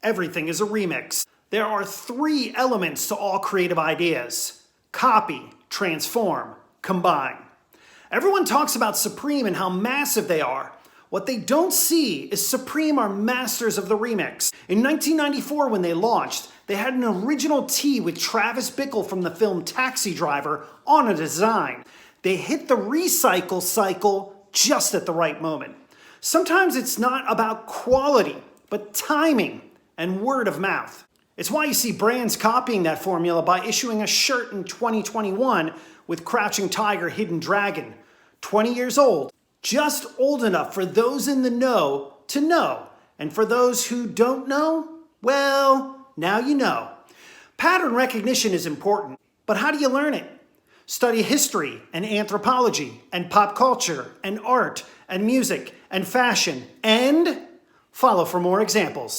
Everything is a remix. There are three elements to all creative ideas: copy, transform, combine. Everyone talks about Supreme and how massive they are. What they don't see is Supreme are masters of the remix. In 1994, when they launched, they had an original tee with Travis Bickle from the film Taxi Driver on a design. They hit the recycle cycle just at the right moment. Sometimes it's not about quality, but timing and word of mouth. It's why you see brands copying that formula by issuing a shirt in 2021 with Crouching Tiger, Hidden Dragon. 20 years old, just old enough for those in the know to know. And for those who don't know, well, now you know. Pattern recognition is important, but how do you learn it? Study history and anthropology and pop culture and art and music and fashion and follow for more examples.